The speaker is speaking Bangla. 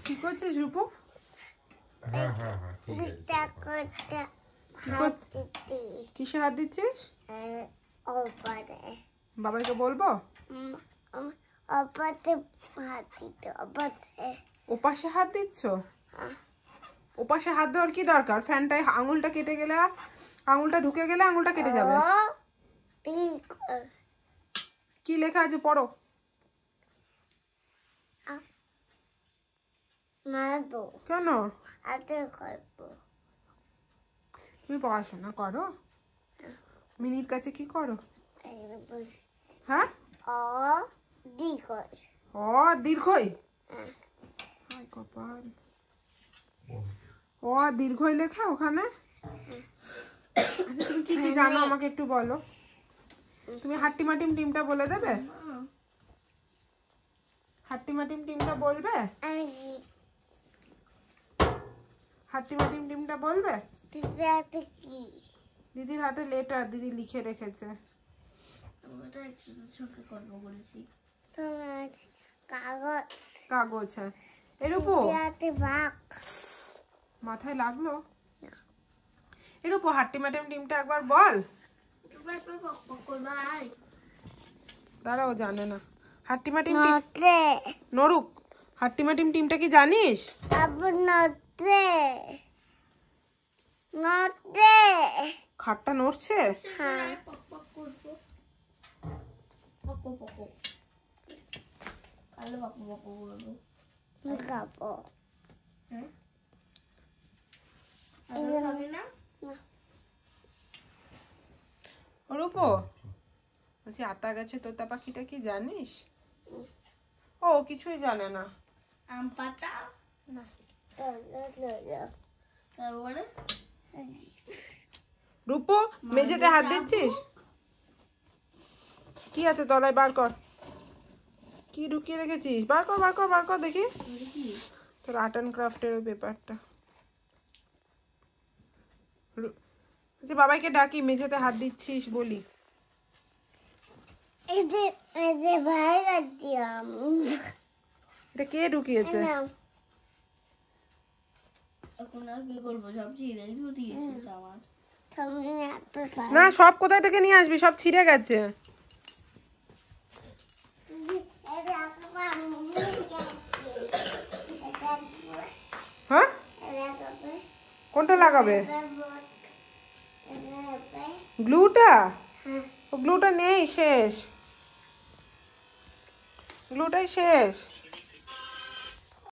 কি করছিস রূপু? কিসে হাত দিচ্ছিস? বাবাইকে বলবো ওপাশে হাত দিচ্ছ? ওপাশে হাত দেওয়ার কি দরকার? ফ্যানটায় আঙুলটা কেটে গেলে, আঙুলটা ঢুকে গেলে আঙুলটা কেটে যাবে। কি লেখা আছে পড়ো। কেন? তুমি পড়াশোনা করো? মিনির কাছে কি করো? হ্যাঁ, অ দীর্ঘই। হায় কপাল, অ দীর্ঘই লেখা ওখানে। আচ্ছা তুমি কি কি জানো আমাকে একটু বলো। তুমি হাট্টিমাটিম টিমটা বলে দেবে? হাট্টিমাটিম টিমটা বলবে? হাট্টিমাটিম টিমটা বলবে? দিদির হাতে লেটার, দিদি লিখে রেখেছে। কাগজ। হ্যাঁ এরূপো মাথায় লাগলো। এরূপো হাট্টিমাটিম টিমটা একবার বল। দাঁড়াও, জানে না। হাট্টিমাটিম নরুক। হাট্টিমাটিম টিমটা কি জানিস? খাটটা নড়ছে। রূপো বলছি আতা গাছে তোতা পাখিটা কি জানিস? ও কিছুই জানে না। আম পাতা না। রূপো মেঝেতে হাত দিচ্ছিস? কি আছে তলায়? বার কর। কি ঢুকিয়ে রেখেছিস? বার কর বার কর বার কর দেখি তোর আর্ট অ্যান্ড ক্রাফটের ওই পেপারটা। আচ্ছা বাবাইকে ডাকি, মেঝেতে হাত দিচ্ছিস বলি। এটা কে ঢুকিয়েছে? না সব কোথায় থেকে নিয়ে আসবি? সব ছিঁড়ে গেছে। হ্যাঁ কোনটা লাগাবে? গ্লুটা? গ্লুটা নেই, শেষ। গ্লুটাই শেষ।